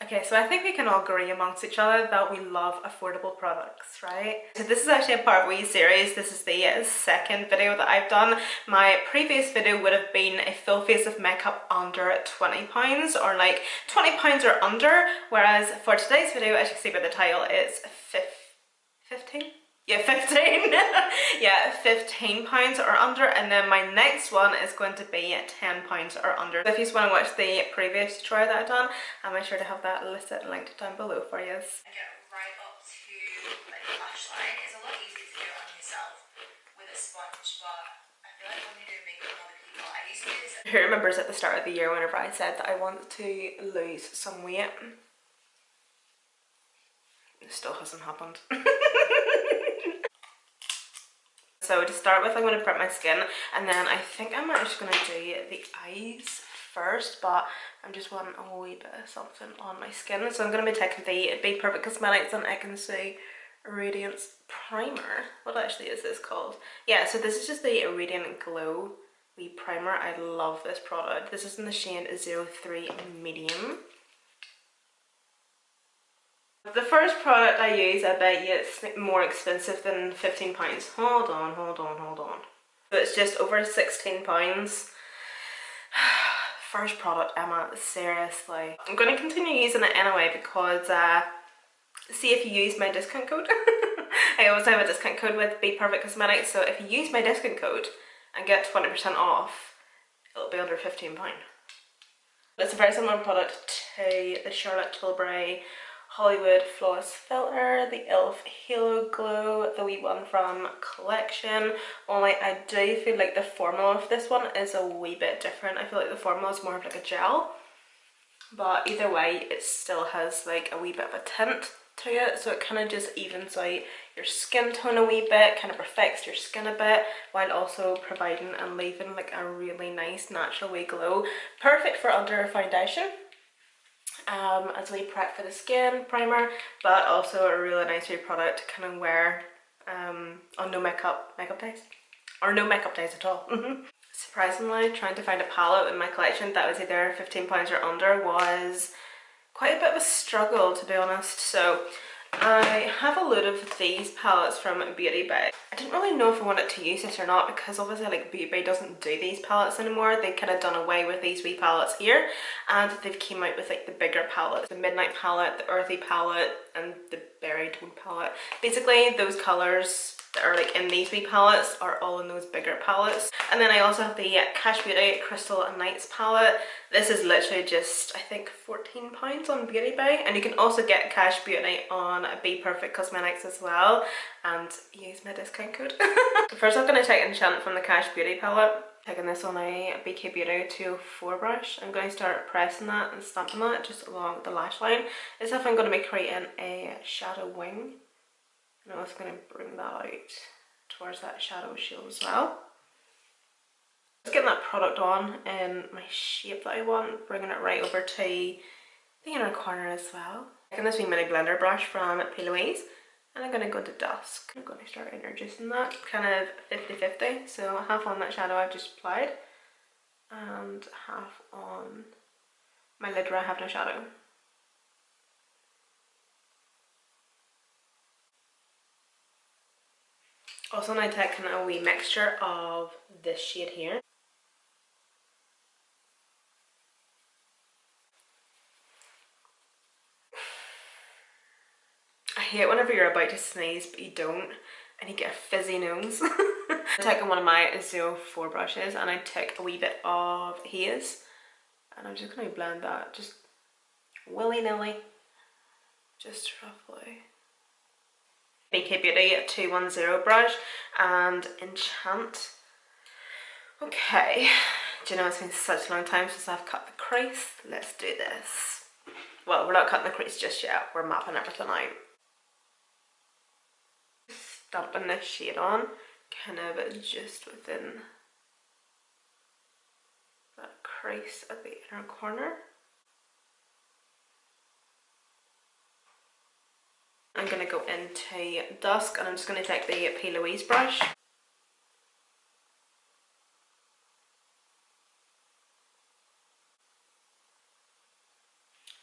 Okay, so I think we can all agree amongst each other that we love affordable products, right? So this is actually a part of a wee series. This is the second video that I've done. My previous video would have been a full face of makeup under £20, or like £20 or under, whereas for today's video, as you can see by the title, it's 15? Yeah, 15. Yeah, £15 or under, and then my next one is going to be £10 or under. So if you just want to watch the previous tutorial that I've done, I'll make sure to have that listed and linked down below for you. I get right up to like the lash line. It's a lot easier to do it on yourself with a sponge, but I feel like when you do makeup on other people, I used to do this. Who remembers at the start of the year whenever I said that I wanted to lose some weight? It still hasn't happened. So to start with, I'm going to prep my skin, and then I think I'm actually going to do the eyes first, but I'm just wanting a wee bit of something on my skin. So I'm going to be taking the Be Perfect Cosmetics and I Can See Radiance Primer. What actually is this called? Yeah, so this is just the Radiant Glow wee primer. I love this product. This is in the shade 03 Medium. The first product I use, I bet you it's more expensive than £15. Hold on. So it's just over £16. First product, Emma, seriously. I'm going to continue using it anyway because, see if you use my discount code. I always have a discount code with Be Perfect Cosmetics, so if you use my discount code and get 20% off, it'll be under £15. It's a very similar product to the Charlotte Tilbury Hollywood Flawless Filter, the e.l.f. Halo Glow, the wee one from Collection, only I do feel like the formula of this one is a wee bit different. I feel like the formula is more of like a gel, but either way it still has like a wee bit of a tint to it, so it kind of just evens out your skin tone a wee bit, kind of perfects your skin a bit, while also providing and leaving like a really nice natural wee glow. Perfect for under foundation. As we prep for the skin primer, but also a really nice wee product to kind of wear on no makeup days, or no makeup days at all. Surprisingly, trying to find a palette in my collection that was either £15 or under was quite a bit of a struggle, to be honest. So I have a load of these palettes from Beauty Bay. I didn't really know if I wanted to use this or not, because obviously like Beauty Bay doesn't do these palettes anymore. They've kind of done away with these wee palettes here, and they've came out with like the bigger palettes, the Midnight palette, the Earthy palette, and the Berry Tone palette. Basically those colours that are like in these wee palettes are all in those bigger palettes. And then I also have the Cash Beauty Crystal and Nights palette. This is literally just, I think, £14 on Beauty Bay, and you can also get Cash Beauty on Be Perfect Cosmetics as well, and use my discount code. First I'm going to take Enchant from the Cash Beauty palette. Taking this on a BK Beauty 204 brush. I'm going to start pressing that and stamping that just along the lash line, as if I'm going to be creating a shadow wing. And I'm also going to bring that out towards that shadow shield as well. Just getting that product on in my shape that I want, bringing it right over to the inner corner as well. Taking this wee mini blender brush from P. Louise, and I'm going to go to dusk. I'm going to start introducing that, kind of 50-50, so half on that shadow I've just applied, and half on my lid where I have no shadow. Also now taking a wee mixture of this shade here. I hate whenever you're about to sneeze but you don't and you get a fizzy nose. I'm taking one of my 04 brushes and I took a wee bit of haze, and I'm just going to blend that just willy-nilly, just roughly. BK Beauty 210 brush and Enchant. Okay, do you know it's been such a long time since I've cut the crease? Let's do this. Well, we're not cutting the crease just yet, we're mapping everything out. Dumping this shade on, kind of just within that crease at the inner corner. I'm going to go into Dusk, and I'm just going to take the P. Louise brush.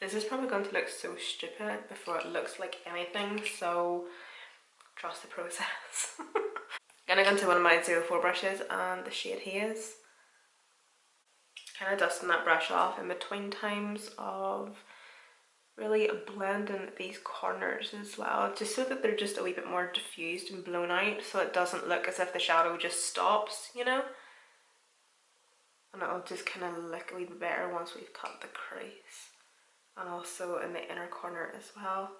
This this is probably going to look so stupid before it looks like anything, so trust the process. Gonna go into one of my 04 brushes and the shade Haze. Kind of dusting that brush off in between times of really blending these corners as well, just so that they're just a wee bit more diffused and blown out, so it doesn't look as if the shadow just stops, you know? And it'll just kind of look a wee bit better once we've cut the crease. And also in the inner corner as well.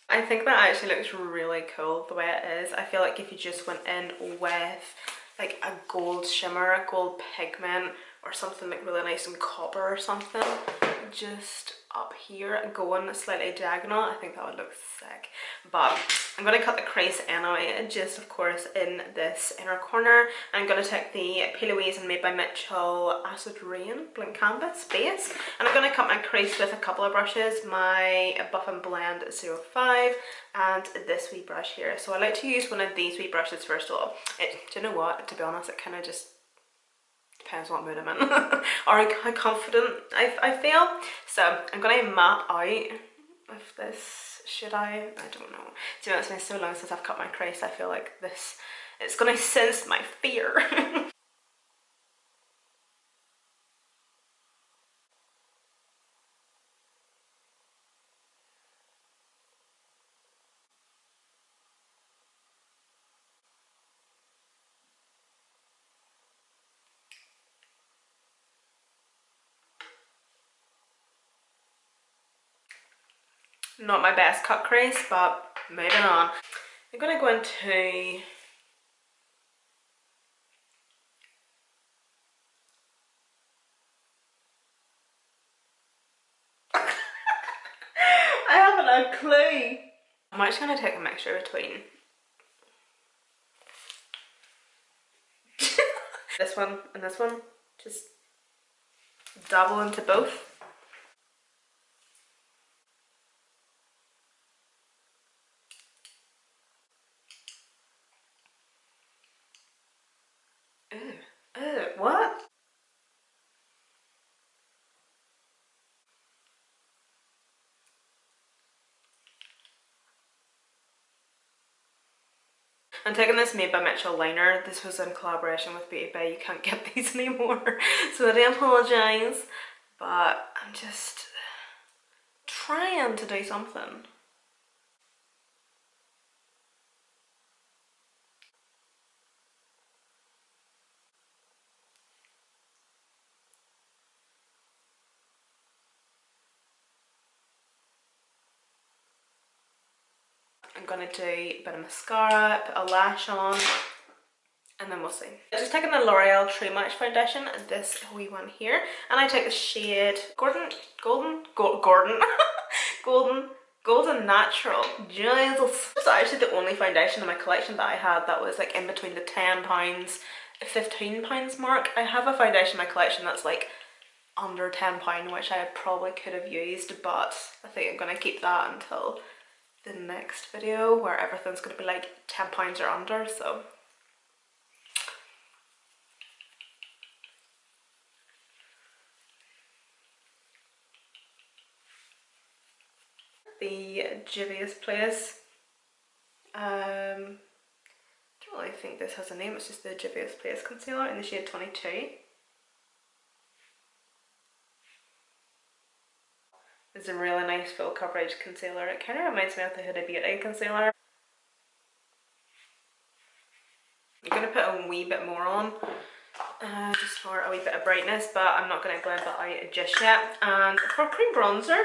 I think that actually looks really cool the way it is. I feel like if you just went in with like a gold shimmer, a gold pigment, or something like really nice and copper or something, just up here going slightly diagonal, I think that would look sick. But I'm going to cut the crease anyway, just of course in this inner corner. I'm going to take the P. Louise and Made by Michell Acid Rain Blank Canvas base, and I'm going to cut my crease with a couple of brushes, my Buff and Blend 05 and this wee brush here. So I like to use one of these wee brushes first of all. Do you know what, to be honest, it kind of just depends what mood I'm in or how confident I feel. So I'm going to map out with this. Should I don't know. To be honest, it's been so long since I've cut my crease, I feel like it's going to sense my fear. Not my best cut crease, but moving on. I'm going to go into I haven't a clue. I'm actually going to take a mixture between this one and this one. Just dabble into both. Ew, what? I'm taking this Made by Michell liner. This was in collaboration with Beauty Bay. You can't get these anymore, so I do apologise. But I'm just trying to do something. I'm gonna do a bit of mascara, put a lash on, and then we'll see. I'm just taking the L'Oreal True Match foundation, this wee one here, and I take the shade Golden Natural. Jesus. This is actually the only foundation in my collection that I had that was like in between the £10, £15 mark. I have a foundation in my collection that's like under £10, which I probably could have used, but I think I'm gonna keep that until the next video where everything's gonna be like £10 or under, so. The Juvias place. Don't really think this has a name, it's just the Juvias Place concealer in the shade 22. It's a really nice full coverage concealer. It kind of reminds me of the Huda Beauty concealer. I'm going to put a wee bit more on, just for a wee bit of brightness, but I'm not going to blend that out just yet. And for cream bronzer,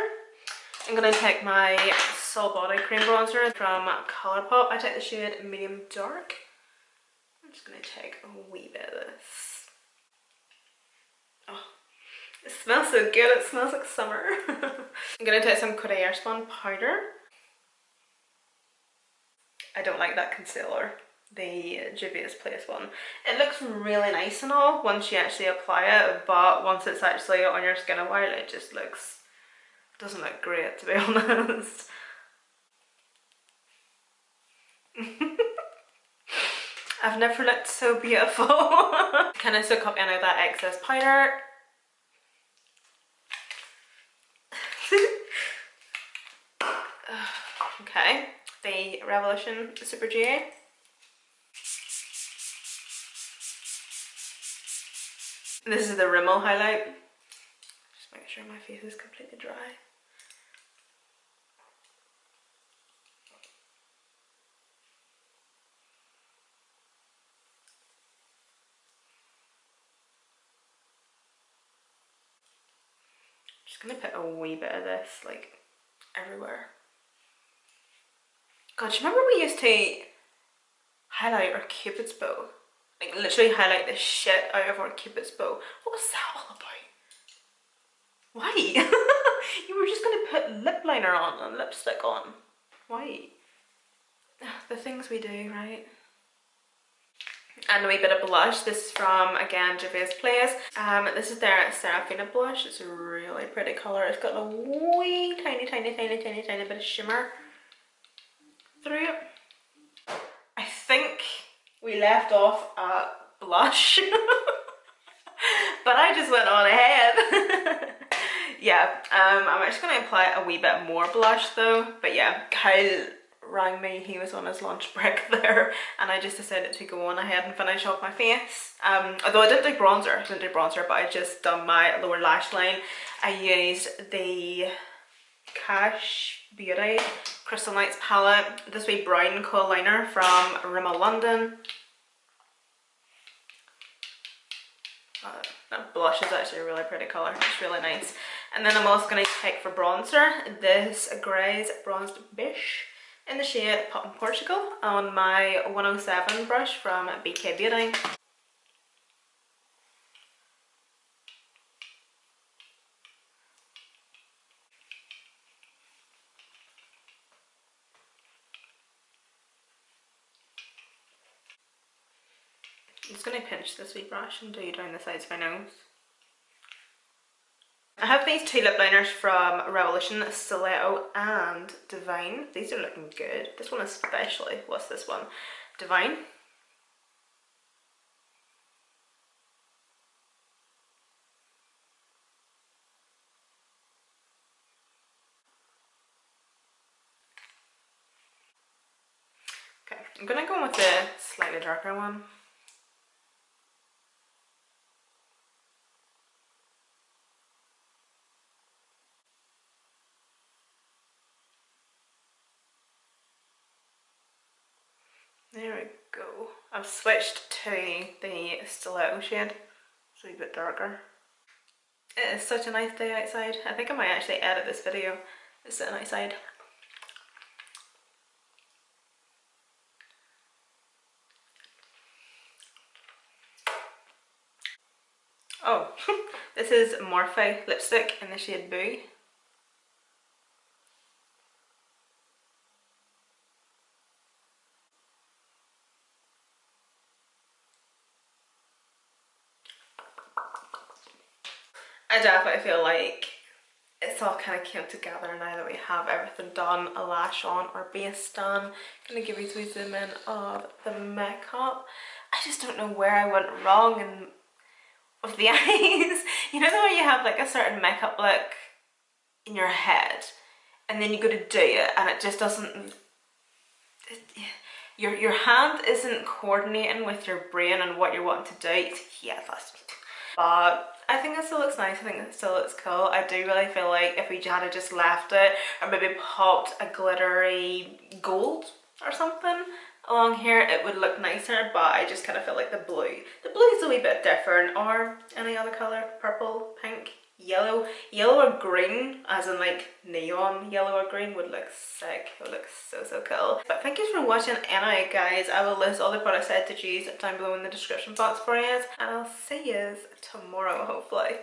I'm going to take my Soul Body cream bronzer from Colourpop. I take the shade Medium Dark. I'm just going to take a wee bit of this. Oh, it smells so good, it smells like summer. I'm going to take some Côte Airspun powder. I don't like that concealer, the Juvia's Place one. It looks really nice and all once you actually apply it, but once it's actually on your skin a while, it just doesn't look great, to be honest. I've never looked so beautiful. Kind of soak up any of that excess powder. Okay, the Revolution Super Dewy. This is the Rimmel highlight. Just make sure my face is completely dry. Just gonna put a wee bit of this like everywhere. God, do you remember we used to highlight our Cupid's bow? Like literally highlight the shit out of our Cupid's bow. What was that all about? Why? You were just gonna put lip liner on and lipstick on. Why? The things we do, right? And a wee bit of blush. This is from, again, Juvias Place. This is their Serafina blush. It's a really pretty colour. It's got a wee tiny bit of shimmer through it. I think we left off at blush. But I just went on ahead. Yeah, I'm actually going to apply a wee bit more blush though. But yeah, Kyle rang me, he was on his lunch break there, and I just decided to go on ahead and finish off my face. Although I didn't do bronzer, but I just done my lower lash line. I used the Cash Beauty Crystal Nights palette, this wee brown kohl liner from Rimmel London. That blush is actually a really pretty colour, it's really nice. And then I'm also going to take for bronzer this Graze Bronzed Bish in the shade Pop in Portugal on my 107 brush from BK Beauty. I'm just going to pinch this wee brush and do down the sides of my nose. I have these two lip liners from Revolution, Stiletto and Divine. These are looking good. This one especially. What's this one? Divine. Okay, I'm going to go with the slightly darker one. There we go. I've switched to the Stiletto shade. It's a wee bit darker. It is such a nice day outside. I think I might actually edit this video. It's sitting outside. Oh, this is Morphe lipstick in the shade Boo. I definitely feel like it's all kind of came together now that we have everything done, a lash on or base done. I'm going to give you a zoom in of the makeup. I just don't know where I went wrong and with the eyes. You know the way you have like a certain makeup look in your head and then you go to do it and it just doesn't, your hand isn't coordinating with your brain and what you're wanting to do. Yeah, that's, but I think it still looks nice. I think it still looks cool. I do really feel like if we had just left it or maybe popped a glittery gold or something along here, it would look nicer, but I just kind of feel like the blue is a wee bit different, or any other colour, purple, pink, yellow or green, as in like neon yellow or green would look sick. It would look so cool. But thank you for watching anyway, guys. I will list all the products I had to use down below in the description box for you, and I'll see you tomorrow hopefully.